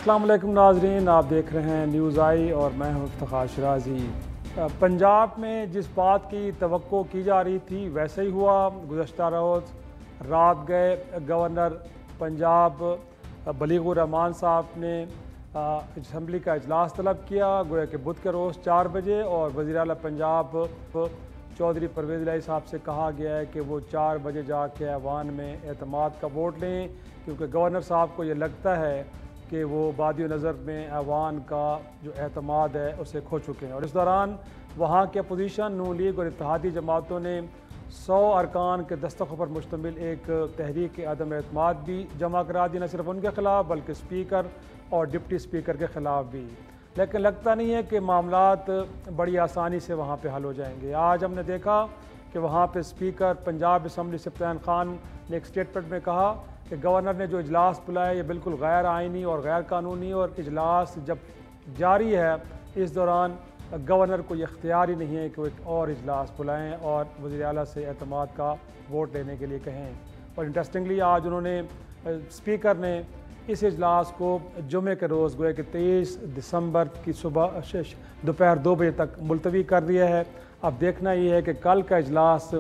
अस्सलाम वालेकुम नाजरीन, आप देख रहे हैं न्यूज़ आई और मैं हूं इफ्तिखार शिराजी। पंजाब में जिस बात की तवक्को की जा रही थी वैसे ही हुआ। गुज़श्ता रोज़ रात गए गवर्नर पंजाब बलीगुर रहमान साहब ने असम्बली का इजलास तलब किया, गोया कि बुध के रोज़ 4 बजे, और वज़ीर आला पंजाब चौधरी परवेज़ इलाही साहब से कहा गया है कि वो 4 बजे जाके ऐवान में एतमाद का वोट लें, क्योंकि गवर्नर साहब को ये लगता है कि वो बादी नज़र में ऐवान का जो एतमाद है उसे खो चुके हैं। और इस दौरान वहाँ के अपोजिशन नून लीग और इत्तेहादी जमातों ने 100 अरकान के दस्तखत पर मुश्तमिल एक तहरीक अदम एतमाद भी जमा करा दी, न सिर्फ उनके ख़िलाफ़ बल्कि स्पीकर और डिप्टी स्पीकर के ख़िलाफ़ भी। लेकिन लगता नहीं है कि मामलात बड़ी आसानी से वहाँ पे हल हो जाएंगे। आज हमने देखा कि वहाँ पे स्पीकर पंजाब असम्बली सफ़्तान खान ने एक स्टेटमेंट में कहा कि गवर्नर ने जो इजलास बुलाया ये बिल्कुल गैर आइनी और गैर कानूनी, और इजलास जब जारी है इस दौरान गवर्नर को ये इख्तियार ही नहीं है कि वो एक और इजलास बुलाएँ और वज़ीर आला से एतमाद का वोट लेने के लिए कहें। और इंटरेस्टिंगली आज उन्होंने स्पीकर ने इस इजलास को जुमे के रोज़ गोया कि 23 दिसंबर की सुबह दोपहर 2 बजे तक मुलतवी कर दिया है। अब देखना ये है कि कल का इजलास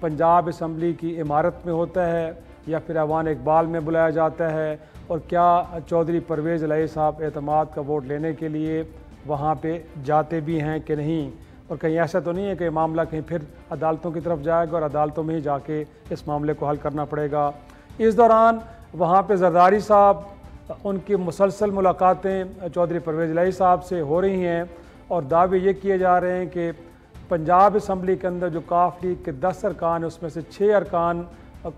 पंजाब असम्बली की इमारत में होता है या फिर ऐवान इकबाल में बुलाया जाता है, और क्या चौधरी परवेज़ इलाही साहब एतमाद का वोट लेने के लिए वहाँ पे जाते भी हैं कि नहीं, और कहीं ऐसा तो नहीं है कि मामला कहीं फिर अदालतों की तरफ जाएगा और अदालतों में ही जाके इस मामले को हल करना पड़ेगा। इस दौरान वहाँ पे जरदारी साहब उनकी मुसलसल मुलाकातें चौधरी परवेज़ इलाही साहब से हो रही हैं, और दावे ये किए जा रहे हैं कि पंजाब असम्बली के अंदर जो काफ लीग के 10 अरकान है उसमें से 6 अरकान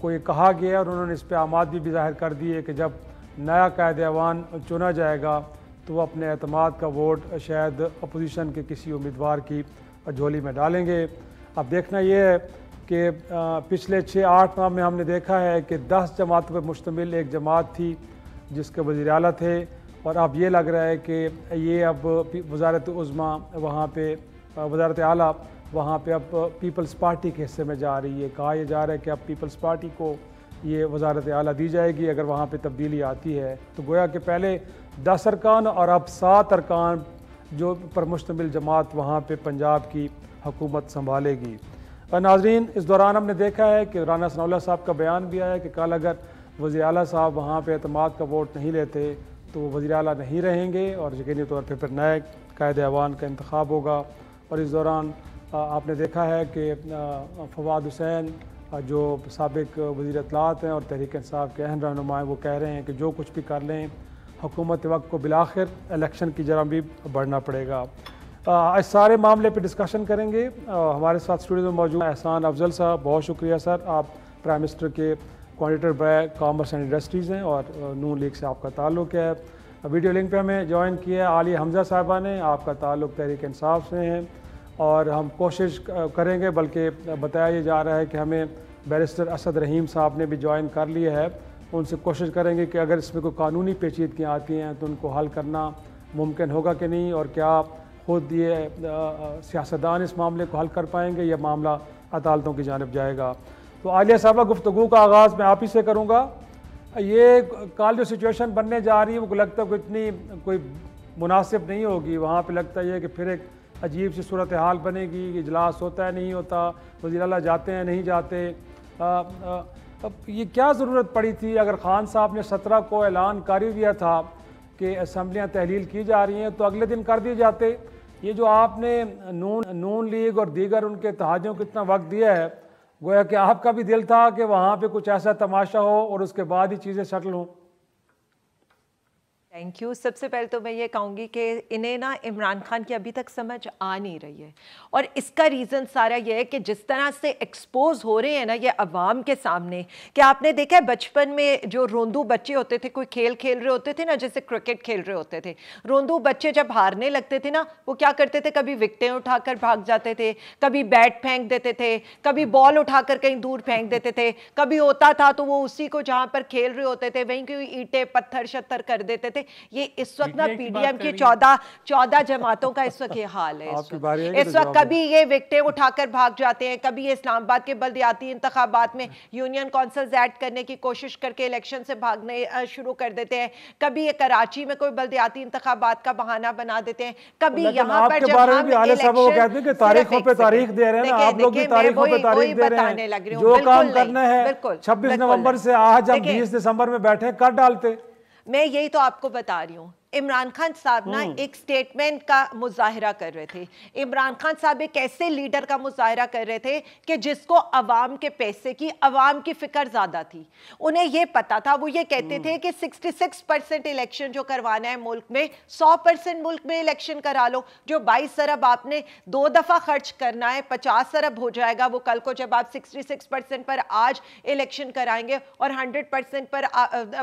को ये कहा गया, और उन्होंने इस पर आमादगी भी जाहिर कर दी है कि जब नया कायद ऐवान चुना जाएगा तो वो अपने एतमाद का वोट शायद अपोजिशन के किसी उम्मीदवार की झोली में डालेंगे। अब देखना ये है कि पिछले 6-8 माह में हमने देखा है कि 10 जमातों पर मुश्तमिल एक जमात थी जिसके वज़ीर आला थे, और अब ये लग रहा है कि ये अब वज़ारत उज़्मा वहाँ पे वज़ारत आला वहाँ पे अब पीपल्स पार्टी के हिस्से में जा रही है। कहा यह जा रहा है कि अब पीपल्स पार्टी को ये वज़ारत आला दी जाएगी अगर वहाँ पे तब्दीली आती है। तो गोया कि पहले 10 अरकान और अब 7 अरकान जो पर मुश्तमिल जमात वहाँ पे पंजाब की हुकूमत संभालेगी। और नाज़रीन, इस दौरान हमने देखा है कि राना सनाउल्लाह साहब का बयान भी आया कि कल अगर वज़ीर आला साहब वहाँ पे एतमाद का वोट नहीं लेते तो वो वज़ीर आला नहीं रहेंगे, और यकीनी तौर पर फिर नए कायद ऐवान का इंतखाब होगा। और इस दौरान आपने देखा है कि फवाद हुसैन जो साबिक वज़ीर इत्तलाआत हैं और तहरीक इंसाफ के अहम रहनुमा हैं, वो कह रहे हैं कि जो कुछ भी कर लें हुकूमत वक्त को बिलाखिर इलेक्शन की जरा भी बढ़ना पड़ेगा। इस सारे मामले पे डिस्कशन करेंगे। हमारे साथ स्टूडियो में मौजूद एहसान अफजल साहब, बहुत शुक्रिया सर, आप प्राइम मिनिस्टर के coordinator by commerce and industries हैं और नून लीग से आपका ताल्लुक़ है। वीडियो लिंक पे हमें ज्वाइन किया है आलिया हमजा साहबा ने, आपका ताल्लुक़ तहरीक इंसाफ से है, और हम कोशिश करेंगे, बल्कि बताया जा रहा है कि हमें बैरिस्टर असद रहीम साहब ने भी ज्वाइन कर लिया है। उनसे कोशिश करेंगे कि अगर इसमें कोई कानूनी पेचीदगियाँ आती हैं तो उनको हल करना मुमकिन होगा कि नहीं, और क्या खुद ये सियासतदान इस मामले को हल कर पाएंगे या मामला अदालतों की जानिब जाएगा। तो आलिया साहबा, गुफ्तगू का आगाज़ मैं आप ही से करूँगा। ये कल जो सिचुएशन बनने जा रही है वो लगता है कोई इतनी कोई मुनासिब नहीं होगी। वहाँ पे लगता है कि फिर एक अजीब सी सूरत हाल बनेगी, इजलास होता है नहीं होता, वज़ीर आला जाते हैं नहीं जाते। अब ये क्या ज़रूरत पड़ी थी? अगर ख़ान साहब ने 17 को ऐलान कर ही दिया था कि असम्बलियाँ तहलील की जा रही हैं तो अगले दिन कर दिए जाते। ये जो आपने नून लीग और दीगर उनके इत्तेहादियों को इतना वक्त दिया है, गोया कि आपका भी दिल था कि वहाँ पे कुछ ऐसा तमाशा हो और उसके बाद ही चीज़ें सेटल हों। Thank you. सबसे पहले तो मैं ये कहूँगी कि इन्हें ना इमरान खान की अभी तक समझ आ नहीं रही है, और इसका रीज़न सारा ये है कि जिस तरह से एक्सपोज हो रहे हैं ना ये अवाम के सामने, कि आपने देखा है बचपन में जो रोंदू बच्चे होते थे, कोई खेल खेल रहे होते थे ना, जैसे क्रिकेट खेल रहे होते थे, रोंदू बच्चे जब हारने लगते थे ना वो क्या करते थे, कभी विकटें उठाकर भाग जाते थे, कभी बैट फेंक देते थे, कभी बॉल उठाकर कहीं दूर फेंक देते थे, कभी होता था तो वो उसी को जहाँ पर खेल रहे होते थे वहीं कोई ईंटें पत्थर शत्थर कर देते थे। ये इस वक्त ना पीडीएम की 14 जमातों का इस वक्त ये हाल है। इस वक्त कभी ये विक्टिम उठाकर भाग जाते हैं, कभी ये इस्लामाबाद के बल्दियाती इंतखाबात में यूनियन काउंसिल्स ऐड करने की कोशिश करके इलेक्शन से भागने शुरू कर देते हैं, कभी ये कराची में कोई बल्दियाती इंतखाबात का बहाना बना देते हैं, कभी यहाँ पर जब हम इलेक्शन तारीखों पे तारीख दे रहे हैं, आप लोग भी तारीखों पे तारीख दे रहे हैं, जो काम करना है 26 नवंबर से आज हम 20 दिसंबर में बैठे कर डालते। मैं यही तो आपको बता रही हूँ। इमरान खान साहब ना एक स्टेटमेंट का मुजाहिरा कर रहे थे। इमरान खान साहब एक ऐसे लीडर का मुजाहिरा कर रहे थे कि जिसको अवाम के पैसे की, अवाम की फिक्र ज्यादा थी। उन्हें यह पता था, वो ये कहते थे कि 66% इलेक्शन जो करवाना है मुल्क में, 100% मुल्क में इलेक्शन करा लो। जो 22 अरब आपने 2 दफा खर्च करना है, 50 अरब हो जाएगा वो कल को, जब आप 66% पर आज इलेक्शन कराएंगे और 100% पर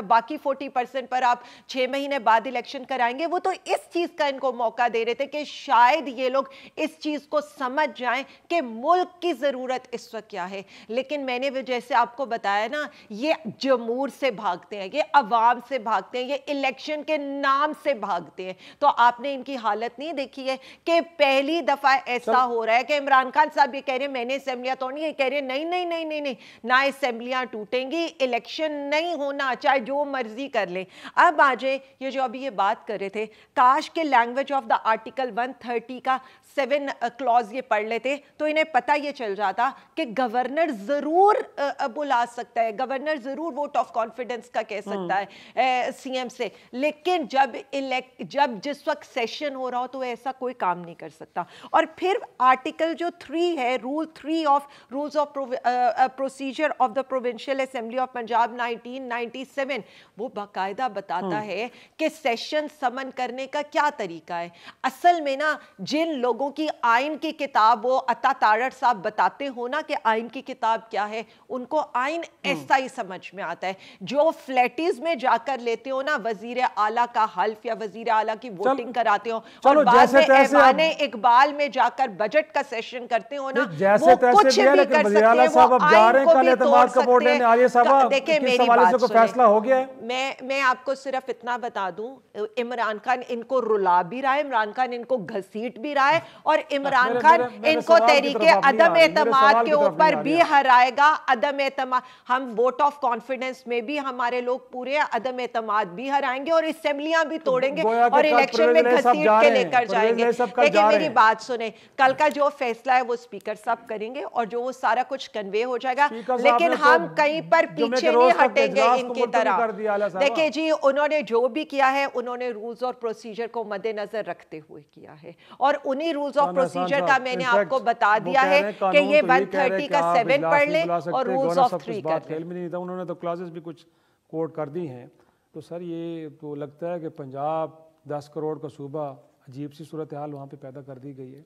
बाकी 40% पर आप 6 महीने बाद इलेक्शन कराएंगे। वो तो इस चीज का इनको मौका दे रहे थे कि शायद ये लोग इस चीज को समझ जाएं कि मुल्क की जरूरत इस वक्त क्या है। लेकिन मैंने जैसे आपको बताया ना, ये जमूर से भागते हैं, ये अवाम से भागते हैं, ये इलेक्शन के नाम से भागते हैं। तो आपने इनकी हालत नहीं देखी है कि पहली दफा ऐसा हो रहा है कि इमरान खान साहब ये कह रहे हैं मैंने असेंबलियां तोड़नी, ये कह रहे हैं नहीं नहीं नहीं नहीं नहीं, ना असेंबलियां टूटेंगी, इलेक्शन नहीं होना, चाहे जो मर्जी कर ले। अब आ जाए ये जो अभी ये बात कर रहे थे, काश के लैंग्वेज ऑफ द आर्टिकल 130 का 7 क्लॉज ये पढ़ लेते तो इन्हें पता ये चल जाता कि गवर्नर जरूर बुला सकता है, गवर्नर जरूर वोट ऑफ कॉन्फिडेंस का कह सकता है सीएम से, लेकिन जब जिस वक्त सेशन हो रहा हो तो ऐसा कोई काम नहीं कर सकता। और फिर आर्टिकल जो 3 है, rule 3 of rules of procedure of the provincial assembly of Punjab 1997, वो बाकायदा बताता है कि सेशन समन करने का क्या तरीका है। असल में ना जिन लोगों की आइन की किताब वो अता तारड़ साहब बताते हो ना कि आइन की किताब क्या है, उनको आइन ऐसा ही समझ में आता है। जो फ्लैटीज में जाकर लेते हो ना वजीर आला का हल्फ या वजीर आला की वोटिंग कराते हो और बाद में ऐवाने इकबाल में जाकर बजट का सेशन करते हो ना, वो कुछ भी कर सकते हैं, वो आइन को भी तोड़ सकते हैं। देखिए मेरी बात सुनिए, मैं आपको सिर्फ इतना बता दूं, इमरान खान इनको रुला भी रहा है, इमरान खान इनको घसीट भी रहा है और इमरान खान इनको तहरीके अदम एतमाद के ऊपर भी हराएगा। अदम एतमाद, हम वोट ऑफ कॉन्फिडेंस में भी हमारे लोग पूरे अदम एतमाद भी हराएंगे और असेंबलियां भी तोड़ेंगे और इलेक्शन में घसीट के लेकर जाएंगे। लेकिन मेरी बात सुने, कल का जो फैसला है वो स्पीकर साहब करेंगे और जो वो सारा कुछ कन्वे हो जाएगा, लेकिन हम कहीं पर पीछे नहीं हटेंगे इनकी तरह। देखिए जी, उन्होंने जो भी किया है उन्होंने रूल्स और प्रोसीजर को मद्देनजर रखते हुए किया है और उन्हीं रूल्स ऑफ प्रोसीजर का मैंने आपको बता दिया है कि ये 130 का 7 पढ़ ले और रूल्स ऑफ 3 कर ले। उन्होंने तो क्लॉजेस भी कुछ कोट कर दी हैं। तो सर ये तो लगता है कि पंजाब 10 करोड़ का सूबा, अजीब सी सूरत हाल वहाँ पे पैदा कर दी गई है।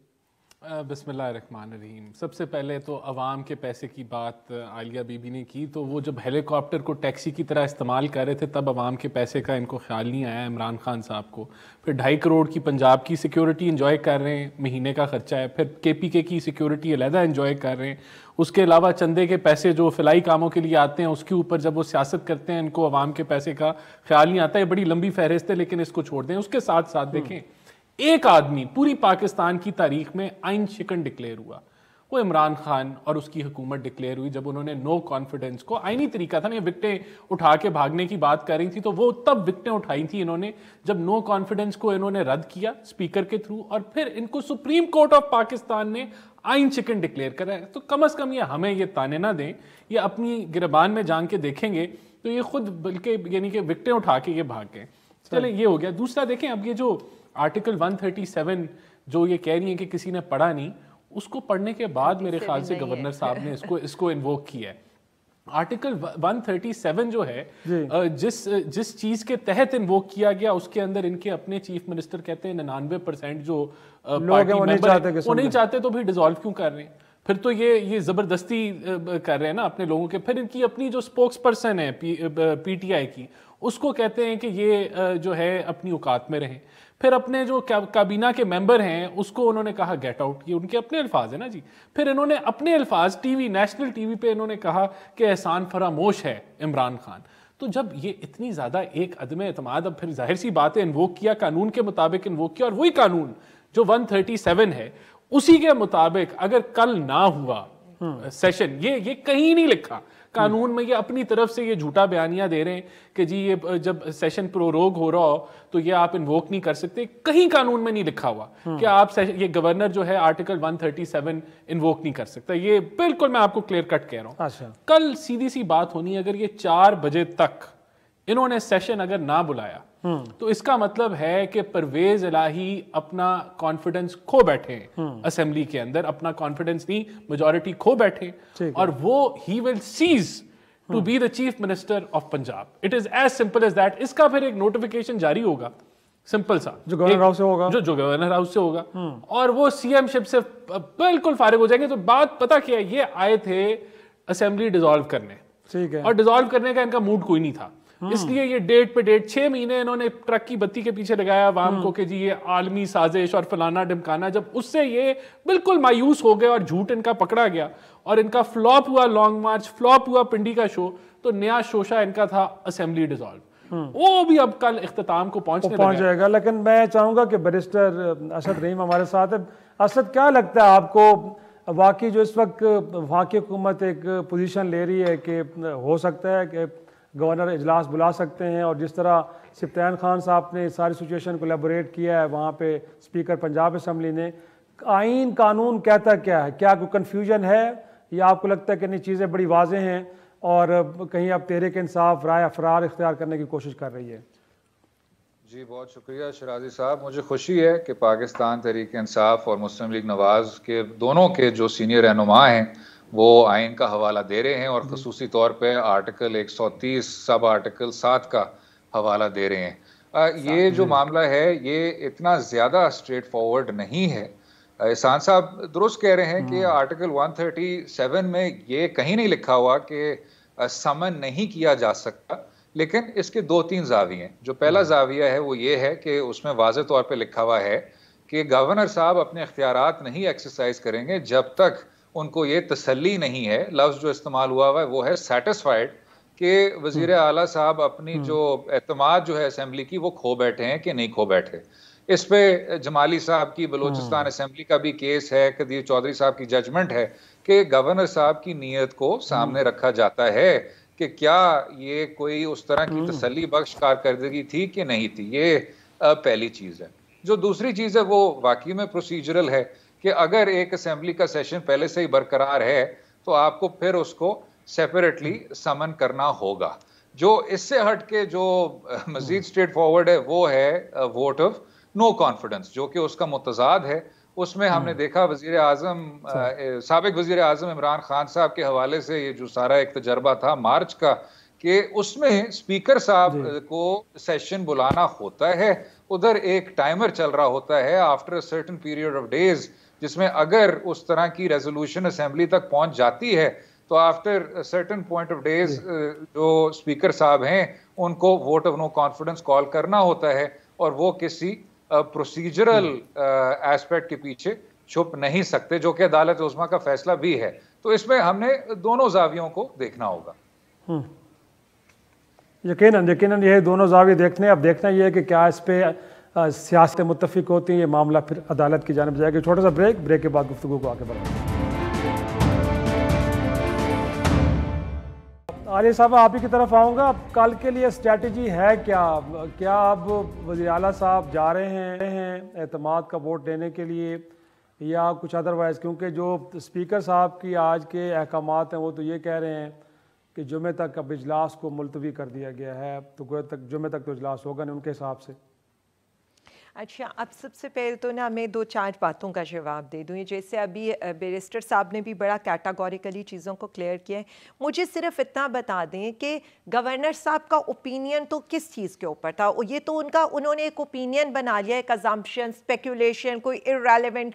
बिस्मिल्लाहिर्रहमानिर्रहीम। सबसे पहले तो अवाम के पैसे की बात आलिया बीबी ने की, तो वो जब हेलीकॉप्टर को टैक्सी की तरह इस्तेमाल कर रहे थे तब अवाम के पैसे का इनको ख्याल नहीं आया इमरान खान साहब को। फिर 2.5 करोड़ की पंजाब की सिक्योरिटी एंजॉय कर रहे हैं, महीने का खर्चा है। फिर KPK की सिक्योरिटी अलहदा एंजॉय कर रहे हैं। उसके अलावा चंदे के पैसे जो फिलाई कामों के लिए आते हैं उसके ऊपर जब वो सियासत करते हैं इनको अवाम के पैसे का ख्याल नहीं आता है। बड़ी लंबी फहरिस्त है लेकिन इसको छोड़ दें। उसके साथ साथ देखें, एक आदमी पूरी पाकिस्तान की तारीख में आइन शिकन डिक्लेयर हुआ, वो इमरान खान और उसकी हुकूमत डिक्लेयर हुई जब उन्होंने नो कॉन्फिडेंस को, आईनी तरीका था ना, ये विकटें उठा के भागने की बात कर रही थी तो वो तब विकटें उठाई थी इन्होंने जब नो कॉन्फिडेंस को इन्होंने रद्द किया स्पीकर के थ्रू और फिर इनको सुप्रीम कोर्ट ऑफ पाकिस्तान ने आइन चिकन डिक्लेयर करा है। तो कम अज कम ये हमें ये ताने ना दें, ये अपनी गिरबान में जान के देखेंगे तो ये खुद बल्कि यानी कि विकटें उठा के ये भाग गए। चले ये हो गया। दूसरा देखें, अब ये जो आर्टिकल 137 जो ये कह रही है कि किसी ने पढ़ा नहीं, उसको पढ़ने के बाद मेरे ख्याल से गवर्नर साहब ने इसको इन्वोक किया है। आर्टिकल 137 जो है जिस चीज के तहत इन्वोक किया गया उसके अंदर इनके अपने चीफ मिनिस्टर कहते हैं 99% जो पार्टी मेंबर वो नहीं चाहते तो भी डिसॉल्व क्यों कर रहे हैं? फिर तो ये जबरदस्ती कर रहे हैं ना अपने लोगों के। फिर इनकी अपनी जो स्पोक्स पर्सन है PTI की, उसको कहते हैं कि ये जो है अपनी औकात में रहें। फिर अपने जो काबीना के मेंबर हैं उसको उन्होंने कहा गेट आउट, ये उनके अपने अल्फाज है ना जी। फिर इन्होंने अपने अल्फाज नेशनल टीवी पे इन्होंने कहा कि एहसान फरामोश है इमरान खान। तो जब ये इतनी ज़्यादा एक अदम एतमाद, अब फिर जाहिर सी बात है इन्वोक किया, कानून के मुताबिक इन्वोक किया, और वही कानून जो 137 है उसी के मुताबिक अगर कल ना हुआ सेशन, ये कहीं नहीं लिखा कानून में, ये अपनी तरफ से ये झूठा बयानिया दे रहे हैं कि जी ये जब सेशन प्रोरोग हो रहा हो तो ये आप इन्वोक नहीं कर सकते। कहीं कानून में नहीं लिखा हुआ कि आप ये गवर्नर जो है आर्टिकल 137 इन्वोक नहीं कर सकता। ये बिल्कुल मैं आपको क्लियर कट कह रहा हूं। अच्छा। कल सीधी सी बात होनी है, अगर ये 4 बजे तक इन्होंने सेशन अगर ना बुलाया तो इसका मतलब है कि परवेज इलाही अपना कॉन्फिडेंस खो बैठे असेंबली के अंदर, अपना कॉन्फिडेंस नहीं, मेजॉरिटी खो बैठे, और वो ही will cease to be the chief minister of Punjab. It is as simple as that. इसका फिर एक नोटिफिकेशन जारी होगा, सिंपल सा, जो गवर्नर हाउस से होगा, जो गवर्नर हाउस से होगा, और वो सीएम शिप से बिल्कुल फारिग हो जाएंगे। तो बात पता क्या है, ये आए थे असेंबली डिसॉल्व करने, ठीक है, और डिसॉल्व करने का इनका मूड कोई नहीं था, इसलिए ये डेट पे डेट 6 महीने इन्होंने ट्रक की बत्ती के पीछे लगाया आवाम को कि जी ये आलमी साजिश और फलाना ढमकाना। जब उससे ये बिल्कुल मायूस हो गए और झूठ इनका पकड़ा गया और इनका फ्लॉप हुआ लॉन्ग मार्च, फ्लॉप हुआ पिंडी का शो, तो नया शोशा इनका था असेंबली डिसॉल्व, वो भी अब कल इख्तिताम को पहुंच जाएगा। लेकिन मैं चाहूंगा कि बैरिस्टर असद रहीम हमारे साथ है। असद, क्या लगता है आपको, वाकई जो इस वक्त वफाकी हुकूमत एक पोजीशन ले रही है कि हो सकता है कि गवर्नर इजलास बुला सकते हैं, और जिस तरह सिफ्तान खान साहब ने सारी सिचुएशन को एलेबोरेट किया है वहाँ पे स्पीकर पंजाब असम्बली ने, आइन कानून कहता क्या है, क्या कोई कन्फ्यूजन है या आपको लगता है कि नहीं चीज़ें बड़ी वाज़ेह हैं और कहीं अब तहरीक इंसाफ राय अफरार इख्तियार करने की कोशिश कर रही है? जी बहुत शुक्रिया शराजी साहब। मुझे खुशी है कि पाकिस्तान तहरीक इंसाफ और मुस्लिम लीग नवाज़ के दोनों के जो सीनियर रहनुमा हैं वो आइन का हवाला दे रहे हैं, और खसूसी तौर पे आर्टिकल 130 सब आर्टिकल 7 का हवाला दे रहे हैं। ये जो मामला है ये इतना ज़्यादा स्ट्रेट फॉरवर्ड नहीं है। एहसान साहब दुरुस्त कह रहे हैं कि आर्टिकल 137 में ये कहीं नहीं लिखा हुआ कि समन नहीं किया जा सकता, लेकिन इसके 2-3 जाविये हैं। जो पहला जाविया है वो ये है कि उसमें वाज़े तौर पे लिखा हुआ है कि गवर्नर साहब अपने इख्तियारात नहीं एक्सरसाइज करेंगे जब तक उनको ये तसल्ली नहीं है, लफ्ज़ जो इस्तेमाल हुआ है वो है सेटिस्फाइड, कि वज़ीर आला साहब अपनी जो एतमाद जो है असेंबली की वो खो बैठे हैं कि नहीं खो बैठे। इस पे जमाली साहब की बलोचिस्तान असेंबली का भी केस है, कदीर चौधरी साहब की जजमेंट है कि गवर्नर साहब की नीयत को सामने रखा जाता है कि क्या ये कोई उस तरह की तसल्ली बख्श कारकर्दगी थी कि नहीं थी। ये पहली चीज़ है। जो दूसरी चीज़ है वो वाकई में प्रोसीजरल है कि अगर एक असेंबली का सेशन पहले से ही बरकरार है तो आपको फिर उसको सेपरेटली समन करना होगा। जो इससे हट के जो मजीद स्ट्रेट फॉरवर्ड है वो है वोट ऑफ नो कॉन्फिडेंस, जो कि उसका मुतजाद है। उसमें हमने देखा वजीर आजम साबिक वजीर आजम इमरान खान साहब के हवाले से ये जो सारा एक तजर्बा था मार्च का, कि उसमें स्पीकर साहब को सेशन बुलाना होता है, उधर एक टाइमर चल रहा होता है after a certain period of days, जिसमें अगर उस तरह की रेजोल्यूशन असेंबली तक पहुंच जाती है तो after certain point of days जो स्पीकर साहब हैं उनको vote of no confidence call करना होता है, और वो किसी प्रोसीजरल एस्पेक्ट के पीछे छुप नहीं सकते, जो कि अदालत उज़्मा का फैसला भी है। तो इसमें हमने दोनों जावियों को देखना होगा। यकीनन ये दोनों जाविये देखने। अब देखना ये है कि क्या इस पे सियासत मुत्तफिक होती है, ये मामला फिर अदालत की जानिब जाएगा। छोटा सा ब्रेक के बाद गुफ्तगू को आगे बढ़ाएंगे। आलिया साहब आप ही की तरफ आऊँगा। कल के लिए स्ट्रैटेजी है क्या? क्या अब वज़ीर आला साहब जा रहे हैं एतमाद का वोट देने के लिए या कुछ अदरवाइज़? क्योंकि जो स्पीकर साहब की आज के अहकामात हैं वो तो ये कह रहे हैं कि जुमे तक अब इजलास को मुलतवी कर दिया गया है, तो जुमे तक तो इजलास होगा नहीं उनके हिसाब से। अच्छा, अब सबसे पहले तो ना मैं 2-4 बातों का जवाब दे दूँ। जैसे अभी बैरिस्टर साहब ने भी बड़ा कैटेगोरिकली चीज़ों को क्लियर किया है। मुझे सिर्फ इतना बता दें कि गवर्नर साहब का ओपिनियन तो किस चीज़ के ऊपर था? ये तो उन्होंने एक ओपिनियन बना लिया, एक अजम्पशन, स्पेकुलेशन, कोई इररेलेवेंट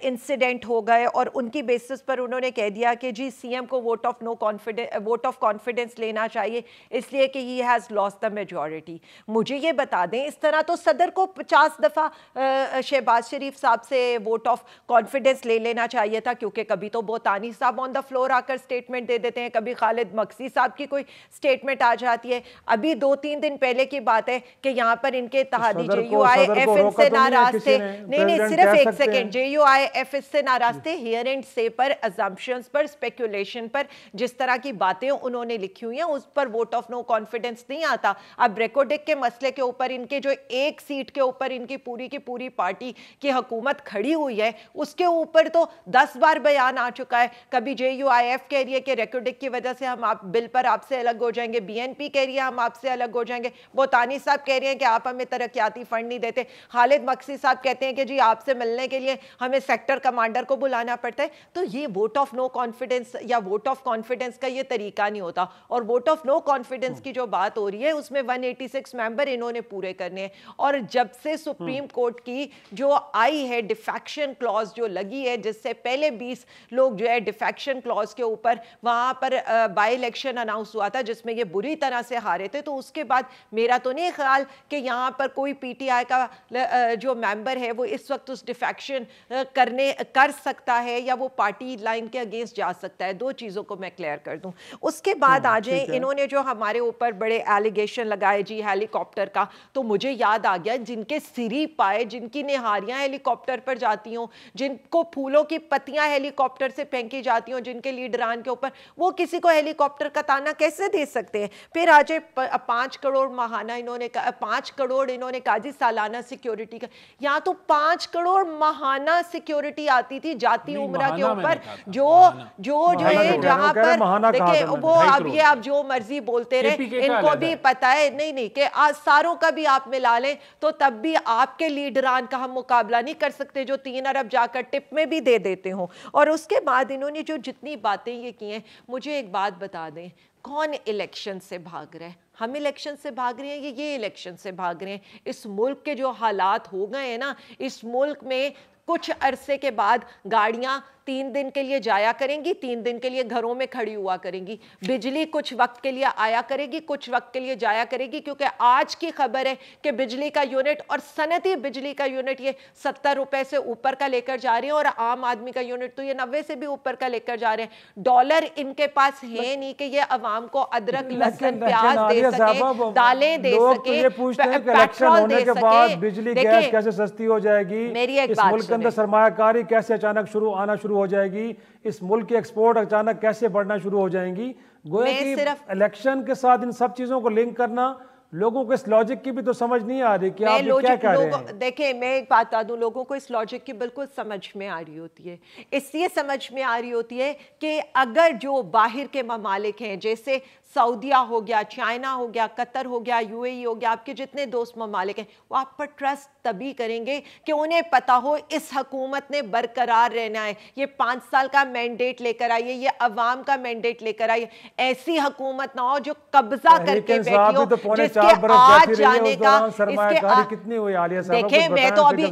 इंसिडेंट हो गए और उनकी बेसिस पर उन्होंने कह दिया कि जी सीएम को वोट ऑफ कॉन्फिडेंस लेना चाहिए इसलिए कि he has lost the majority. मुझे ये बता दें, इस तरह तो सदर को 50 50 दफ़ा शहबाज शरीफ साहब से वोट ऑफ कॉन्फिडेंस ले लेना चाहिए था, क्योंकि कभी तो बोतानी साहब ऑन द फ्लोर आकर स्टेटमेंट दे देते हैं, कभी खालिद मक्सी साहब की कोई स्टेटमेंट आ जाती है। अभी 2-3 दिन पहले की बात है कि यहाँ पर इनके इत्तेहादी JUIF इनसे नाराज थे। नहीं, सिर्फ एक सेकेंड, JUIF इससे नाराज थे हियर एंड से पर, अजम्पशंस पर, स्पेकुलेशन पर, जिस तरह की बातें उन्होंने लिखी हुई हैं उस पर वोट ऑफ नो कॉन्फिडेंस नहीं आता। अब रेकोडिक के मसले के ऊपर, इनके जो एक सीट के ऊपर इनकी पूरी की पूरी पार्टी की हुकूमत खड़ी हुई है, उसके ऊपर तो 10 बार बयान आ चुका है। कभी JUIF कह रही है कि रेकोडिक की वजह से हम आप बिल पर आपसे अलग हो जाएंगे, BNP कह रही है हम आपसे अलग हो जाएंगे, बोतानी साहब कह रहे हैं कि आप हमें तरक्याती फंड नहीं देते, खालिद मक्सी साहब कहते हैं कि जी आपसे मिलने के लिए हमें सेक्टर कमांडर को बुलाना पड़ता है। तो ये वोट ऑफ नो कॉन्फिडेंस या वोट ऑफ कॉन्फिडेंस का ये तरीका नहीं होता। और वोट ऑफ नो कॉन्फिडेंस की जो बात हो रही है उसमें 186 मेंबर इन्होंने पूरे करने हैं। और जब से सुप्रीम कोर्ट की जो आई है डिफेक्शन क्लॉज जो लगी है, जिससे पहले 20 लोग जो है डिफेक्शन क्लॉज के ऊपर वहां पर बाई इलेक्शन अनाउंस हुआ था जिसमें ये बुरी तरह से हारे थे, तो उसके बाद मेरा तो नहीं ख्याल कि यहाँ पर कोई PTI का जो मेंबर है वो इस वक्त उस डिफेक्शन कर सकता है या वो पार्टी लाइन के अगेंस्ट जा सकता है। दो चीज़ों को मैं क्लियर कर दूं। उसके बाद आ जाए, इन्होंने जो हमारे ऊपर बड़े एलिगेशन लगाए जी हेलीकॉप्टर का, तो मुझे याद आ गया जिनके सिरी पाए, जिनकी निहारियां हेलीकॉप्टर पर जाती हों, जिनको फूलों की पत्तियां हेलीकॉप्टर से फेंकी जाती हों, जिनके लीडरान के ऊपर, वो किसी को हेलीकॉप्टर का ताना कैसे दे सकते हैं? फिर आ जाए 5 करोड़ महाना, इन्होंने 5 करोड़ इन्होंने कहा जी सालाना सिक्योरिटी का। यहाँ तो 5 करोड़ महाना सिक्योरिटी आती थी जाती उम्रा के ऊपर, जो है जहां पर देखिए वो अब ये आप जो मर्जी बोलते रहे, इनको भी पता है नहीं कि आज सारों का भी आप मिला लें तो तब भी आपके लीडरान का हम मुकाबला नहीं कर सकते जो 3 अरब जाकर टिप में भी दे देते हो। और उसके बाद इन्होंने जो जितनी बातें ये की हैं, मुझे एक बात बता दें, कौन इलेक्शन से भाग रहा है? हम इलेक्शन से भाग रहे हैं ये इलेक्शन से भाग रहे हैं? इस मुल्क के जो हालात हो गए हैं ना, इस मुल्क में कुछ अरसे के बाद गाड़ियां 3 दिन के लिए जाया करेंगी, 3 दिन के लिए घरों में खड़ी हुआ करेंगी, बिजली कुछ वक्त के लिए आया करेगी, कुछ वक्त के लिए जाया करेगी, क्योंकि आज की खबर है कि बिजली का यूनिट और सनती बिजली का यूनिट ये 70 रुपए से ऊपर का लेकर जा रहे हैं और आम आदमी का यूनिट तो ये 90 से भी ऊपर का लेकर जा रहे हैं। डॉलर इनके पास है नहीं कि ये अवाम को अदरक लहसुन प्याज दे सके, दालें दे सके, पेट्रोल दे सके। बिजली गैस कैसे सस्ती हो जाएगी? मेरी एक बात मुल्क के अंदर सरमायाकारी कैसे अचानक आना शुरू हो जाएगी? इस मुल्क की एक्सपोर्ट अचानक कैसे बढ़ना शुरू हो जाएंगी? गोया कि इलेक्शन के साथ इन सब चीजों को लिंक करना लोगों को इस लॉजिक की भी तो समझ नहीं आ रही कि आप क्या कह रहे हैं। देखिए मैं एक बात बता दूं, लोगों को इस लॉजिक की बिल्कुल समझ में आ रही होती है। इसलिए समझ में आ रही होती है कि अगर जो बाहर के ममालिक हैं, जैसे सऊदिया हो गया, चाइना हो गया, कतर हो गया, UAE हो गया, आपके जितने दोस्त ममालिक हैं, वो आप पर ट्रस्ट तभी करेंगे कि उन्हें पता हो इस हुकूमत ने बरकरार रहना है, ये 5 साल का मैंडेट लेकर आई है, ये अवाम का मैंडेट लेकर आई है। ऐसी हुकूमत ना हो जो कब्जा करके बैठी हो, जिसके आज जाने का कितनी हुई आलिया साहब? देखिए मैं तो अभी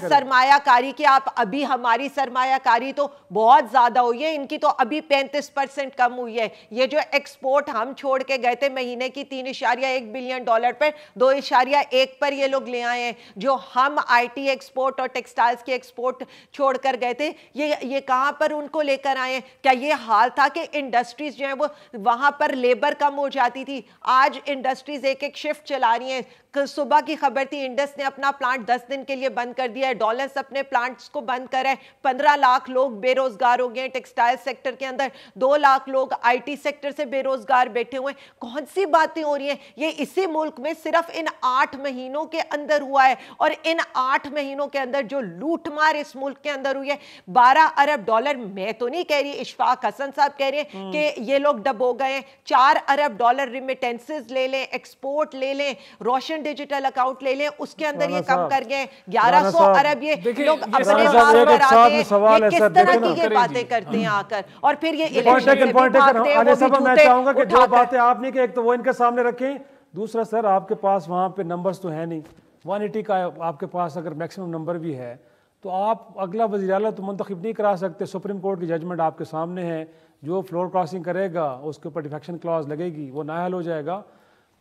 सरमायाकारी की, आप अभी हमारी सरमायाकारी तो बहुत ज्यादा हुई है, इनकी तो अभी 35% कम हुई है। ये जो एक्सपोर्ट हम छोड़ के गए थे महीने की $3.1 बिलियन पर, 2.1 पर ये लोग ले आए हैं। जो हम IT एक्सपोर्ट और टेक्सटाइल्स की एक्सपोर्ट छोड़कर गए थे, ये कहां पर उनको लेकर आए हैं? क्या ये हाल था कि इंडस्ट्रीज जो है वो वहां पर लेबर कम हो जाती थी? आज इंडस्ट्रीज एक शिफ्ट चला रही हैं। सुबह की खबर थी इंडस ने अपना प्लांट 10 दिन के लिए बंद कर दिया है, डॉलर्स अपने प्लांट्स को बंद कर है, 15 लाख लोग बेरोजगार हो गए टेक्सटाइल सेक्टर के अंदर, 2 लाख लोग IT सेक्टर से बेरोजगार बैठे हुए। कौन सी बातें हो रही हैं? ये इसी मुल्क में सिर्फ इन 8 महीनों के अंदर हुआ है। और इन 8 महीनों के अंदर जो लूटमार इस मुल्क के अंदर हुई है, $12 अरब। मैं तो नहीं कह रही, इशफाक हसन साहब कह रहे हैं कि ये लोग डबो गए हैं। $4 अरब रिमिटेंसेस ले लें, एक्सपोर्ट ले लें, रोशन डिजिटल अकाउंट ले लें, उसके अंदर ये कम कर गए। 1100 अरब ये लोग अपने माल पर आते हैं। ये किस तरह की ये बातें करते हैं आकर, और फिर ये इलेक्शन में भागते हैं। मैं चाहूंगा कि जो बातें आपने की, एक तो वो इनके सामने रखें, दूसरा सर आपके पास वहां पे नंबर्स तो है नहीं, 180 का आपके पास अगर मैक्सिमम नंबर भी है तो आप अगला वज़ीर आला तो मुंतखब नहीं करा सकते। सुप्रीम कोर्ट की जजमेंट आपके सामने है, जो फ्लोर क्रॉसिंग करेगा उसके ऊपर डिफेक्शन क्लॉज लगेगी, वो नाअहल हो जाएगा।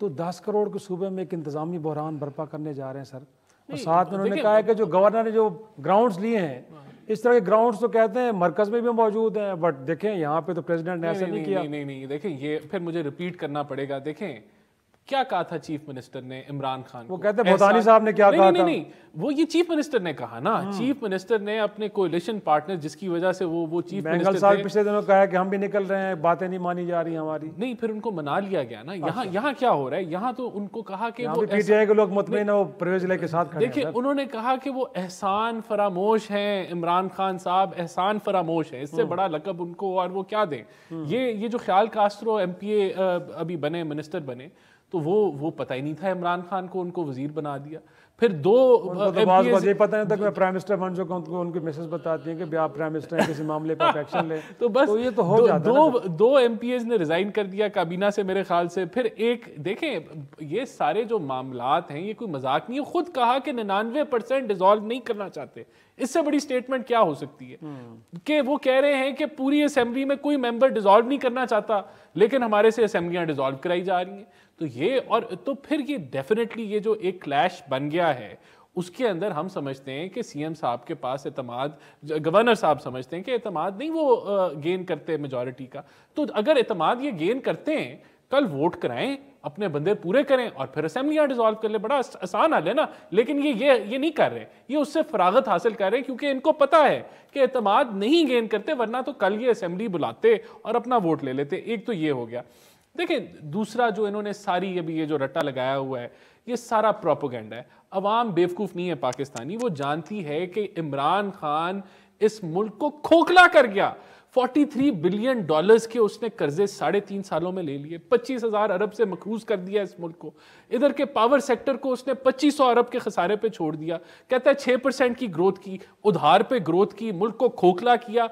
तो 10 करोड़ के सूबे में एक इंतजामी बहरान बर्पा करने जा रहे हैं सर। और साथ में उन्होंने कहा है कि जो गवर्नर ने जो ग्राउंड्स लिए हैं, इस तरह के ग्राउंड्स तो कहते हैं मरकज में भी मौजूद हैं, बट देखें यहाँ पे तो प्रेसिडेंट ने ऐसा नहीं किया। नहीं, देखें ये फिर मुझे रिपीट करना पड़ेगा। देखें क्या कहा था चीफ मिनिस्टर ने इमरान खान वो कहते हैं भूटानी साहब ने क्या कहा था? नहीं, वो ये चीफ मिनिस्टर ने कहा ना। चीफ मिनिस्टर ने अपने कोalition पार्टनर जिसकी वजह से वो चीफ मिनिस्टर साहब पिछले दिनों कहा है कि हम भी निकल रहे हैं, बातें नहीं मानी जा रही हमारी। नहीं, फिर उनको मना लिया गया ना। यहाँ क्या हो रहा है, यहाँ तो उनको कहा कि वो पीटीआई के लोग मुतमईन वो परवेज इलाही के साथ खड़े हैं। देखिए उन्होंने कहा कि वो एहसान फरामोश हैं, इमरान खान साहब एहसान फरामोश हैं, इससे बड़ा लकब उनको और वो क्या दें। ये जो ख्याल कास्ट्रो MPA अभी बने, मिनिस्टर बने, तो वो पता ही नहीं था इमरान खान को, उनको वजीर बना दिया। फिर दो ये पता नहीं था कि मैं प्राइम मिनिस्टर बन चुका हूं, उनको उनकी मैसेज बताती हैं कि आप प्राइम मिनिस्टर हैं, किसी मामले पर एक्शन ले। तो बस तो ये तो हो जाता है। दो MPAs ने रिजाइन कर दिया काबीना से मेरे ख्याल से। फिर एक देखें ये सारे जो मामलात हैं ये कोई मजाक नहीं है। खुद कहा कि 99% डिसॉल्व नहीं करना चाहते। इससे बड़ी स्टेटमेंट क्या हो सकती है कि वो कह रहे हैं कि पूरी असेंबली में कोई मेंबर डिसॉल्व नहीं करना चाहता, लेकिन हमारे से असेंबलियां डिसॉल्व कराई जा रही हैं। तो ये और तो फिर ये डेफिनेटली ये जो एक क्लैश बन गया है, उसके अंदर हम समझते हैं कि CM साहब के पास एतमाद, गवर्नर साहब समझते हैं कि एतमाद नहीं वो गेन करते मेजॉरिटी का। तो अगर एतमाद ये गेन करते हैं, कल वोट कराएं, अपने बंदे पूरे करें और फिर असेंबलियां डिसॉल्व कर ले। बड़ा आसान हाल है ना। लेकिन ये नहीं कर रहे, ये उससे फरागत हासिल कर रहे हैं क्योंकि इनको पता है कि एतमाद नहीं गेन करते, वरना तो कल ये असेंबली बुलाते और अपना वोट ले लेते। एक तो ये हो गया। देखिए दूसरा जो इन्होंने सारी अभी ये जो रट्टा लगाया हुआ है, ये सारा प्रोपेगेंडा है। अवाम बेवकूफ़ नहीं है पाकिस्तानी, वो जानती है कि इमरान खान इस मुल्क को खोखला कर गया। $43 बिलियन के उसने कर्जे 3.5 सालों में ले लिए, 25,000 अरब से मकरूज कर दिया इस मुल्क को। इधर के पावर सेक्टर को उसने 2500 अरब के खसारे पे छोड़ दिया। कहता है 6% की ग्रोथ की, उधार पे ग्रोथ की, मुल्क को खोखला किया।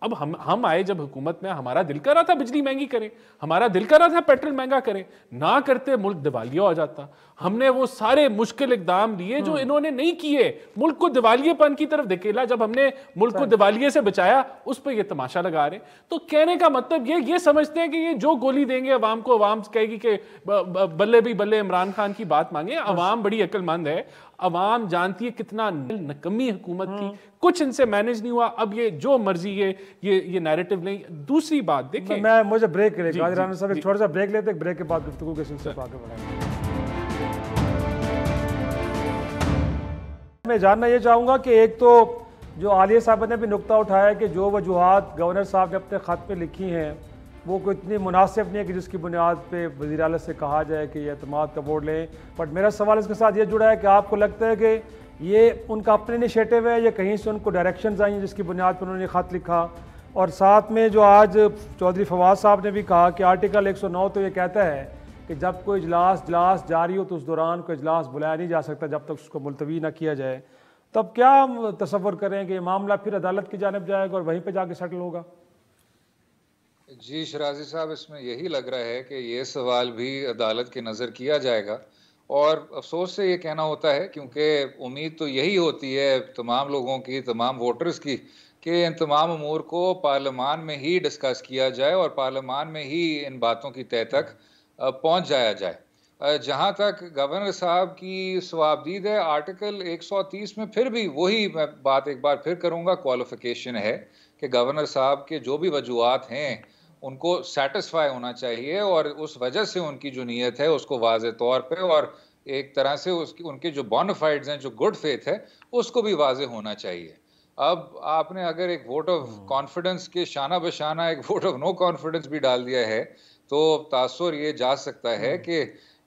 अब हम आए जब हुकूमत में, हमारा दिल कर रहा था बिजली महंगी करें, हमारा दिल कर रहा था पेट्रोल महंगा करें, ना करते मुल्क दिवालिया हो जाता। हमने वो सारे मुश्किल इकदाम लिए जो इन्होंने नहीं किए, मुल्क को दिवालियेपन की तरफ धकेला। जब हमने मुल्क को दिवालिये से बचाया, उस पर ये तमाशा लगा रहे। तो कहने का मतलब ये समझते हैं कि ये जो गोली देंगे अवाम को, अवाम कहेगी कि बल्ले भी बल्ले इमरान खान की बात मांगे। अवाम बड़ी अक्लमंद है, अवाम जानती है कितना नकमी हुकूमत थी, कुछ इनसे मैनेज नहीं हुआ। अब ये जो मर्जी ये नैरेटिव नहीं। दूसरी बात देखिए, मुझे ब्रेक करेगा राना साहब, एक छोटा सा ब्रेक लेते हैं, ब्रेक के बाद गुफ्तगू के सिलसिले पर आगे बढ़ाएंगे। मैं जानना ये चाहूँगा कि एक तो जो आलिया साहब ने भी नुक्ता उठाया कि जो वजूहात गवर्नर साहब ने अपने ख़त में लिखी हैं वो कोई इतनी मुनासिब नहीं है कि जिसकी बुनियाद पे वज़ीर आला से कहा जाए कि ये एतमाद का वोट लें। बट मेरा सवाल इसके साथ ये जुड़ा है कि आपको लगता है कि ये उनका अपने इनिशिएटिव है या कहीं से उनको डायरेक्शंस आई हैं जिसकी बुनियाद पर उन्होंने ख़त लिखा? और साथ में जो आज चौधरी फवाद साहब ने भी कहा कि आर्टिकल 109 तो ये कहता है कि जब कोई इजलास जारी हो तो उस दौरान कोई इजलास बुलाया नहीं जा सकता जब तक उसको मुलतवी ना किया जाए। तब क्या हम तसव्वुर करें कि मामला फिर अदालत की जानिब जाएगा और वहीं पे जाके सेटल होगा? जी शराजी साहब, इसमें यही लग रहा है कि ये सवाल भी अदालत की नज़र किया जाएगा। और अफसोस से ये कहना होता है क्योंकि उम्मीद तो यही होती है तमाम लोगों की, तमाम वोटर्स की, कि इन तमाम अमूर को पार्लियामान में ही डिस्कस किया जाए और पार्लियामान में ही इन बातों की तह तक पहुंच जाया जाए। जहां तक गवर्नर साहब की सवाबदीद है, आर्टिकल 130 में फिर भी वही मैं बात एक बार फिर करूंगा, क्वालिफिकेशन है कि गवर्नर साहब के जो भी वजूहात हैं उनको सेटिस्फाई होना चाहिए और उस वजह से उनकी जो नीयत है उसको वाज़े तौर पे और एक तरह से उनके जो बोनाफाइड्स हैं, जो गुड फेथ है, उसको भी वाज़े होना चाहिए। अब आपने अगर एक वोट ऑफ कॉन्फिडेंस के शाना बशाना एक वोट ऑफ नो कॉन्फिडेंस भी डाल दिया है तो तासुर ये जा सकता है कि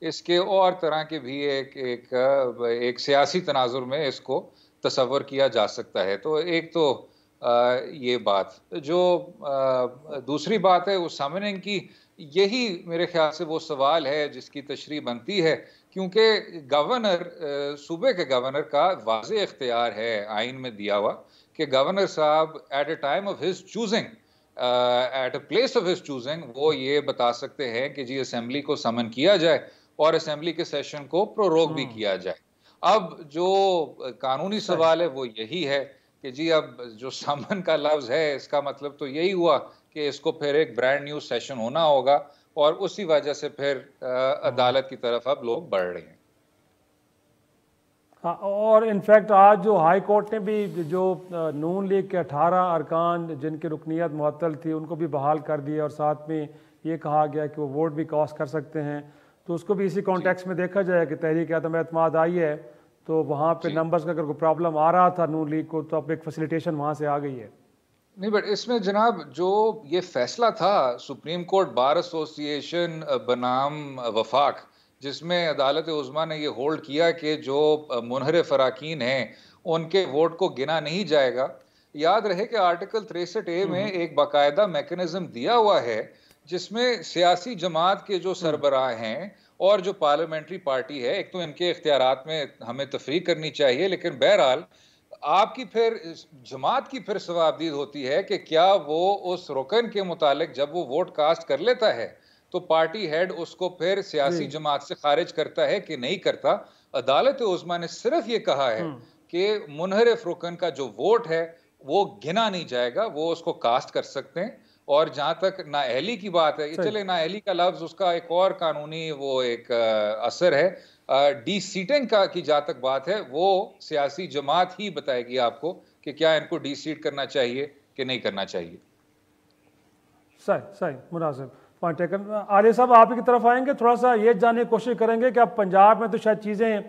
इसके और तरह के भी एक सियासी तनाजुर में इसको तसव्वुर किया जा सकता है। तो एक तो ये बात जो दूसरी बात है उस समनिंग की, यही मेरे ख्याल से वो सवाल है जिसकी तशरीह बनती है क्योंकि गवर्नर, सूबे के गवर्नर का वाज़ेह इख्तियार है आइन में दिया हुआ कि गवर्नर साहब at a time of his choosing, at a place of his choosing, वो ये बता सकते हैं कि जी असेंबली को समन किया जाए और असेंबली के सेशन को प्रोरोग भी किया जाए। अब जो कानूनी सवाल है वो यही है कि जी अब जो समन का लफ्ज है इसका मतलब तो यही हुआ कि इसको फिर एक ब्रांड न्यू सेशन होना होगा और उसी वजह से फिर अदालत की तरफ अब लोग बढ़ रहे हैं। हाँ, और इनफैक्ट आज जो हाई कोर्ट ने भी जो नून लीग के 18 अरकान जिनकी रुकनीत मुअत्तल थी उनको भी बहाल कर दिया और साथ में ये कहा गया कि वो वोट भी कास्ट कर सकते हैं, तो उसको भी इसी कॉन्टेक्स्ट में देखा जाए कि तहरीक आदम एतमाद आई है तो वहाँ पे नंबर्स का अगर कोई प्रॉब्लम आ रहा था नून लीग को तो अब एक फैसिलिटेशन वहाँ से आ गई है। नहीं, बट इसमें जनाब जो ये फैसला था सुप्रीम कोर्ट बार एसोसिएशन बनाम वफाक, जिसमें अदालत उज़्मा ने ये होल्ड किया कि जो मुनहरिफ अराकीन हैं उनके वोट को गिना नहीं जाएगा। याद रहे कि आर्टिकल 63A में एक बाकायदा मैकेनिज्म दिया हुआ है जिसमें सियासी जमात के जो सरबराह हैं और जो पार्लियामेंट्री पार्टी है, एक तो इनके इख्तियारात में हमें तफरीक करनी चाहिए, लेकिन बहरहाल आपकी फिर जमात की फिर सवाबदीद होती है कि क्या वो उस रुकन के मुतालिक जब वो वोट कास्ट कर लेता है तो पार्टी हेड उसको फिर सियासी जमात से खारिज करता है कि नहीं करता। अदालत उज़्मा ने सिर्फ ये कहा है कि मुनहरिफ रुकन का जो वोट है वो गिना नहीं जाएगा, वो उसको कास्ट कर सकते हैं। और जहां तक नाअहली की बात है, चले नाअहली का लफ्ज उसका एक और कानूनी वो एक असर है, डी सीटिंग का की जहां तक बात है वो सियासी जमात ही बताएगी आपको कि क्या इनको डी सीट करना चाहिए कि नहीं करना चाहिए। सही मुनासिब पॉइंट टेकन। आलिया साहब आप ही की तरफ आएंगे, थोड़ा सा ये जानने की कोशिश करेंगे कि अब पंजाब में तो शायद चीज़ें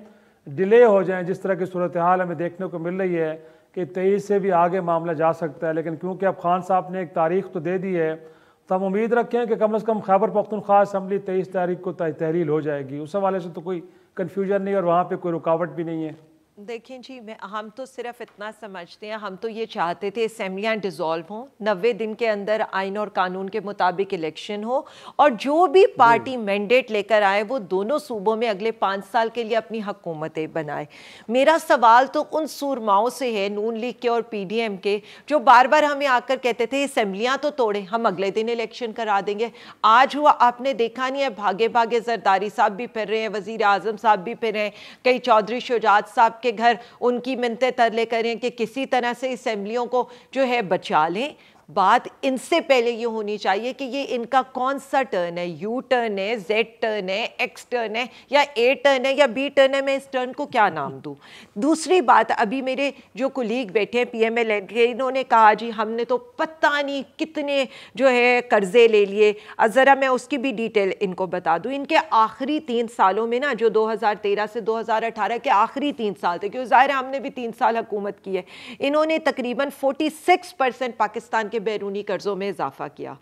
डिले हो जाएं, जिस तरह की सूरत हाल हमें देखने को मिल रही है कि 23 से भी आगे मामला जा सकता है, लेकिन क्योंकि अब खान साहब ने एक तारीख तो दे दी है तो हम उम्मीद रखें कि कम से कम खैबर पख्तूनख्वा असम्बली 23 तारीख को तहरील हो जाएगी। उस हवाले से तो कोई कन्फ्यूजन नहीं और वहाँ पे कोई रुकावट भी नहीं है। देखें जी, हम तो सिर्फ इतना समझते हैं, हम तो ये चाहते थे असेंबलियाँ डिज़ोल्व हों, 90 दिन के अंदर आइन और कानून के मुताबिक इलेक्शन हो और जो भी पार्टी मैंडेट लेकर आए वो दोनों सूबों में अगले 5 साल के लिए अपनी हुकूमतें बनाए। मेरा सवाल तो उन सूरमाओं से है, नून लीग के और PDM के, जो बार बार हमें आकर कहते थे असेंबलियाँ तो तोड़े, हम अगले दिन इलेक्शन करा देंगे। आज हुआ आपने देखा नहीं है, भागे भागे जरदारी साहब भी फिर रहे हैं, वज़ीर आज़म साहब भी फिर रहे हैं, कई चौधरी शुजात साहब के घर उनकी मिन्नतें तरले करें कि किसी तरह से असेंबलियों को जो है बचा लें। बात इनसे पहले ये होनी चाहिए कि ये इनका कौन सा टर्न है, यू टर्न है, जेड टर्न है, एक्स टर्न है या ए टर्न है या बी टर्न है, मैं इस टर्न को क्या नाम दूं। दूसरी बात, अभी मेरे जो कुलीग बैठे हैं PMLN के, इन्होंने कहा जी हमने तो पता नहीं कितने जो है कर्जे ले लिए। ज़रा मैं उसकी भी डिटेल इनको बता दूं। इनके आखिरी 3 सालों में ना, जो 2013 से 2018 के आखिरी 3 साल थे, क्योंकि ज़ाहिर है हमने भी 3 साल हुकूमत की है, इन्होंने तकरीबन 46% पाकिस्तान के बैरूनी कर्जों में इजाफा किया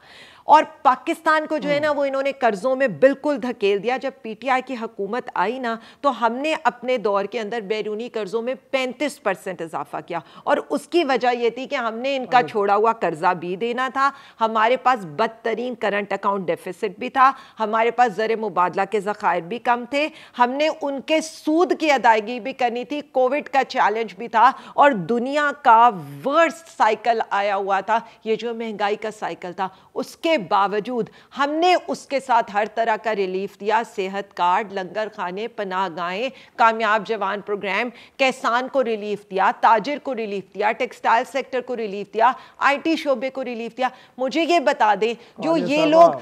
और पाकिस्तान को जो है ना वो इन्होंने कर्जों में बिल्कुल धकेल दिया। जब PTI की हुकूमत आई ना तो हमने अपने दौर के अंदर बैरूनी कर्जों में 35% इजाफा किया और उसकी वजह यह थी कि हमने इनका छोड़ा हुआ कर्जा भी देना था, हमारे पास बदतरीन करंट अकाउंट डेफिसिट भी था, हमारे पास ज़र मुबादला के ज़खायर भी कम थे, हमने उनके सूद की अदायगी भी करनी थी, कोविड का चैलेंज भी था और दुनिया का वर्स्ट साइकिल आया हुआ था, ये जो महंगाई का साइकिल था। उसके बावजूद हमने उसके साथ हर तरह का रिलीफ दिया, सेहत कार्ड, लंगर खाने, पनाहगाहें, कामयाब जवान प्रोग्राम, किसान को रिलीफ दिया, ताजिर को रिलीफ दिया, टेक्सटाइल सेक्टर को रिलीफ दिया, IT शोबे को रिलीफ दिया। मुझे ये बता दें, जो ये लोग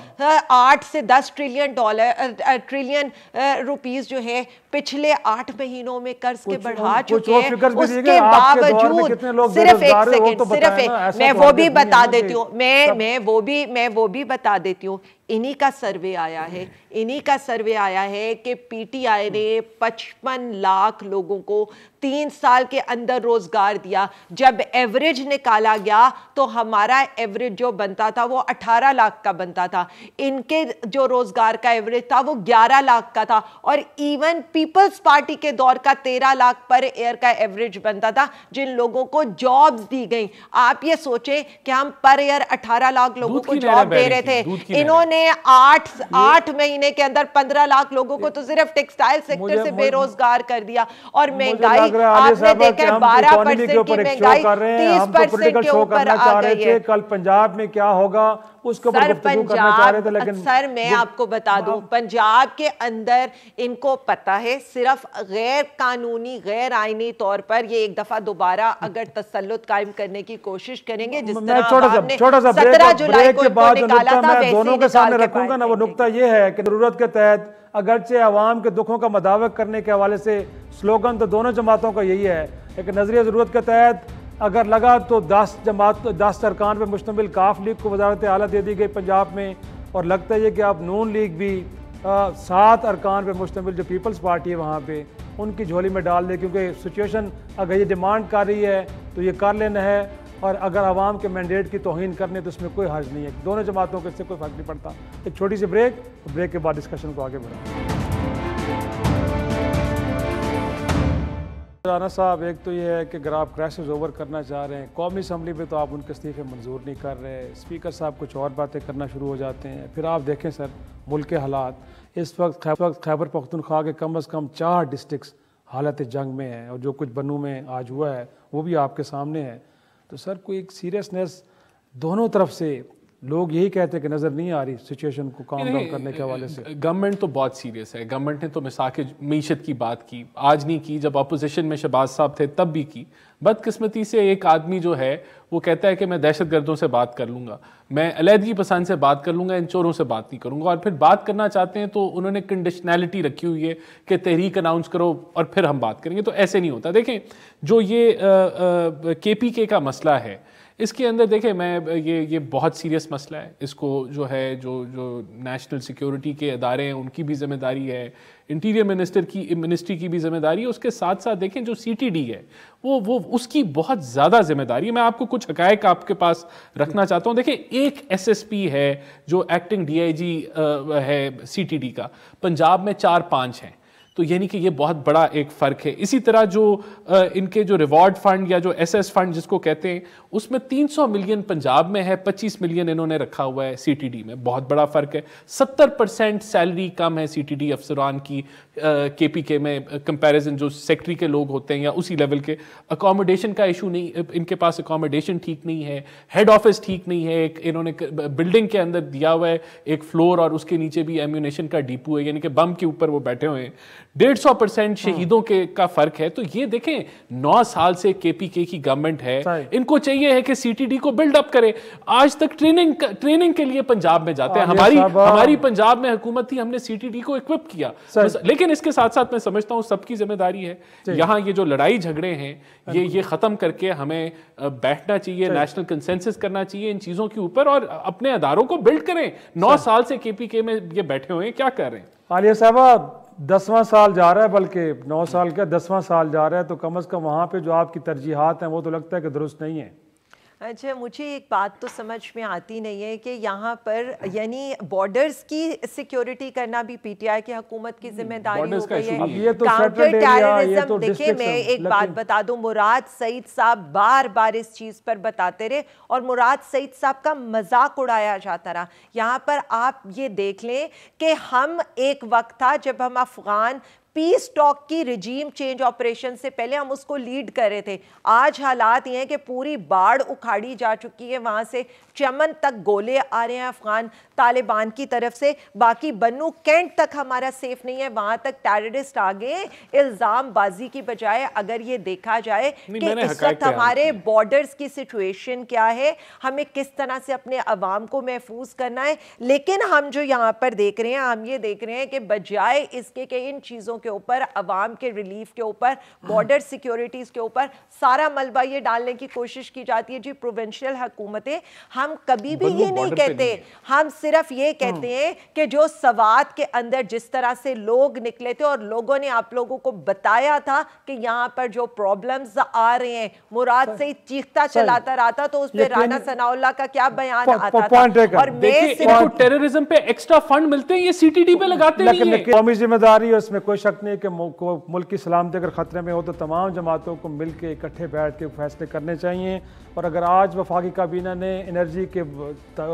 8 से 10 ट्रिलियन रुपीस जो है पिछले 8 महीनों में कर्ज के बढ़ा चुके हैं, उसके बावजूद सिर्फ एक सेकंड, सिर्फ मैं वो भी बता देती हूँ, मैं वो भी बता देती हूँ, इन्हीं का सर्वे आया है, इन्हीं का सर्वे आया है कि PTI ने 55 लाख लोगों को 3 साल के अंदर रोजगार दिया। जब एवरेज निकाला गया तो हमारा एवरेज जो बनता था वो 18 लाख का बनता था, इनके जो रोजगार का एवरेज था वो 11 लाख का था और इवन पीपल्स पार्टी के दौर का 13 लाख पर ईयर का एवरेज बनता था जिन लोगों को जॉब्स दी गई। आप ये सोचें कि हम पर ईयर 18 लाख लोगों को जॉब दे रहे थे, इन्होंने 8 महीने के अंदर 15 लाख लोगों को तो सिर्फ टेक्सटाइल सेक्टर से बेरोजगार कर दिया और महंगाई आपने देखा है 12% की महंगाई 30% के ऊपर आ गई है। कल पंजाब में क्या होगा उसको सर पंजाब, सर मैं आपको बता दूं, पंजाब के अंदर इनको पता है सिर्फ गैर कानूनी गैर आईनी तौर पर ये एक दफा दोबारा अगर तसल्लुत कायम करने की कोशिश करेंगे, जिस तरह 17 जुलाई को निकाला था, वैसे सामने रखूंगा ना, वो नुक्ता ये है कि ज़रूरत के तहत अगरचे अवाम के दुखों का मदावक करने के हवाले से स्लोगन तो दोनों जमातों का यही है, लेकिन नजरिया ज़रूरत के तहत अगर लगा तो 10 अरकान पर मुश्तमिल काफ लीग को वजारत आला दे दी गई पंजाब में, और लगता है कि आप नून लीग भी 7 अरकान पर मुश्तमिल जो पीपल्स पार्टी है वहाँ पे उनकी झोली में डाल दे, क्योंकि सिचुएशन अगर ये डिमांड कर रही है तो ये कर लेना है, और अगर आवाम के मैंडेट की तौहीन करने तो उसमें कोई हर्ज नहीं है। दोनों जमातों को इससे कोई फ़र्क नहीं पड़ता। एक छोटी सी ब्रेक के बाद डिस्कशन को आगे बढ़ाएं। राना साहब, एक तो ये है कि अगर आप क्राइसिस ओवर करना चाह रहे हैं, कौमी असम्बली में तो आप उनके इस्तीफ़े मंजूर नहीं कर रहे, स्पीकर साहब कुछ और बातें करना शुरू हो जाते हैं। फिर आप देखें सर मुल्क के हालात, इस वक्त खैबर पख्तूनख्वा के कम से कम 4 डिस्ट्रिक्ट हालत जंग में हैं, और जो कुछ बनू में आज हुआ है वो भी आपके सामने है। तो सर कोई एक सीरियसनेस दोनों तरफ से, लोग यही कहते हैं कि नज़र नहीं आ रही सिचुएशन को काम डाउन करने के हवाले से। गवर्नमेंट तो बहुत सीरियस है। गवर्नमेंट ने तो मिसाके मीशत की बात की, आज नहीं की, जब अपोजिशन में शहबाज साहब थे तब भी की। बदकिस्मती से एक आदमी जो है वो कहता है कि मैं दहशतगर्दों से बात कर लूँगा, मैं अलहदगी पसंद से बात कर लूँगा, इन चोरों से बात नहीं करूँगा। और फिर बात करना चाहते हैं तो उन्होंने कंडीशनैलिटी रखी हुई है कि तहरीक अनाउंस करो और फिर हम बात करेंगे। तो ऐसे नहीं होता। देखें जो ये KPK का मसला है, इसके अंदर देखें मैं ये बहुत सीरियस मसला है। इसको जो है जो नेशनल सिक्योरिटी के अदारे हैं उनकी भी जिम्मेदारी है, इंटीरियर मिनिस्ट्री की भी जिम्मेदारी है। उसके साथ साथ देखें जो CTD है वो उसकी बहुत ज़्यादा जिम्मेदारी है। मैं आपको कुछ हकायक आपके पास रखना चाहता हूँ। देखें एक SSP है जो एक्टिंग DIG है CTD का, पंजाब में 4-5 हैं, तो यानी कि ये बहुत बड़ा एक फ़र्क है। इसी तरह जो इनके जो रिवॉर्ड फंड या जो SS फंड जिसको कहते हैं, उसमें 300 मिलियन पंजाब में है, 25 मिलियन इन्होंने रखा हुआ है CTD में। बहुत बड़ा फ़र्क है। 70% सैलरी कम है CTD अफसरान की KPK में कंपैरिजन जो सेक्रेटरी के लोग होते हैं या उसी लेवल के। अकोमोडेशन का इशू नहीं, इनके पास अकोमोडेशन ठीक नहीं है, हेड ऑफिस ठीक नहीं है। एक इन्होंने बिल्डिंग के अंदर दिया हुआ है एक फ्लोर और उसके नीचे भी एम्यूनेशन का डिपो है, यानी कि बम के ऊपर वो बैठे हुए हैं। 150% शहीदों के का फर्क है। तो ये देखें 9 साल से KPK की गवर्नमेंट है, इनको चाहिए है कि CTD को बिल्डअप करे। आज तक ट्रेनिंग के लिए पंजाब में जाते हैं। हमारी पंजाब में हुकूमत थी, हमने CTD को इक्विप किया। लेकिन इसके साथ साथ मैं समझता हूँ सबकी जिम्मेदारी है यहाँ ये जो लड़ाई झगड़े हैं ये खत्म करके हमें बैठना चाहिए, नेशनल कंसेंसस करना चाहिए इन चीजों के ऊपर और अपने अदारों को बिल्ड करें। 9 साल से KPK में ये बैठे हुए हैं, क्या कर रहे हैं? आलिया साहब 10वां साल जा रहा है, बल्कि 9 साल का 10वां साल जा रहा है, तो कम से कम वहाँ पे जो आपकी तरजीहात हैं वो तो लगता है कि दुरुस्त नहीं है। अच्छा, मुझे एक बात तो समझ में आती नहीं है कि यहाँ पर यानी बॉर्डर्स की सिक्योरिटी करना भी PTI की हुकूमत की जिम्मेदारी हो गई है। ये तो काउंटर टेररिज्म, देखिए मैं एक बात बता दूं, मुराद सईद साहब बार बार इस चीज़ पर बताते रहे और मुराद सईद साहब का मजाक उड़ाया जाता रहा। यहाँ पर आप ये देख लें कि हम एक वक्त था जब हम अफगान पीस टॉक की रिजीम चेंज ऑपरेशन से पहले हम उसको लीड कर रहे थे। आज हालात ये हैं कि पूरी बाढ़ उखाड़ी जा चुकी है, वहाँ से चमन तक गोले आ रहे हैं अफगान तालिबान की तरफ से, बाकी बन्नू कैंट तक हमारा सेफ नहीं है, वहाँ तक टेररिस्ट आ गए। इल्ज़ाम बाजी की बजाय अगर ये देखा जाए कि इस वक्त हमारे बॉर्डर्स की सिचुएशन क्या है, हमें किस तरह से अपने अवाम को महफूज करना है, लेकिन हम जो यहाँ पर देख रहे हैं, हम ये देख रहे हैं कि बजाय इसके कि इन चीज़ों के ऊपर, अवाम के रिलीफ के ऊपर, बॉर्डर सिक्योरिटीज के ऊपर सारा मलबा ये डालने की कोशिश की जाती है। जी प्रोविंशियल हुकूमतें, हम कभी भी ये नहीं कहते, हम सिर्फ ये कहते हैं कि जो सवात के अंदर जिस तरह से लोग निकले थे और लोगों ने आप लोगों को बताया था कि यहाँ पर जो प्रॉब्लम्स आ रहे हैं, मुराद से चीखता चलाता रहा था, तो उस पर राना सनाउल्लाह का क्या बयान आता था। और मैं टेररिज्म पे एक्स्ट्रा फंड मिलते हैं, ये CTD पे लगाते नहीं है। कौमी जिम्मेदारी और इसमें कोई शक नहीं कि मुल्क की सलामती अगर खतरे में हो तो तमाम जमातों को मिल के इकट्ठे बैठ के फैसले करने चाहिए। और अगर आज वफाकी काबीना ने एनर्जी के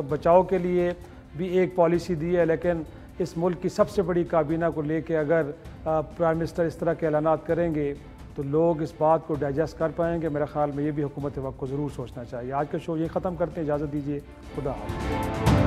बचाव के लिए भी एक पॉलिसी दी है, लेकिन इस मुल्क की सबसे बड़ी काबीना को लेके अगर प्राइम मिनिस्टर इस तरह के ऐलानात करेंगे तो लोग इस बात को डाइजेस्ट कर पाएंगे। मेरे ख्याल में ये भी हुकूमत वक्त को ज़रूर सोचना चाहिए। आज का शो ये ख़त्म करते हैं, इजाज़त दीजिए, खुदा हाफ़िज़।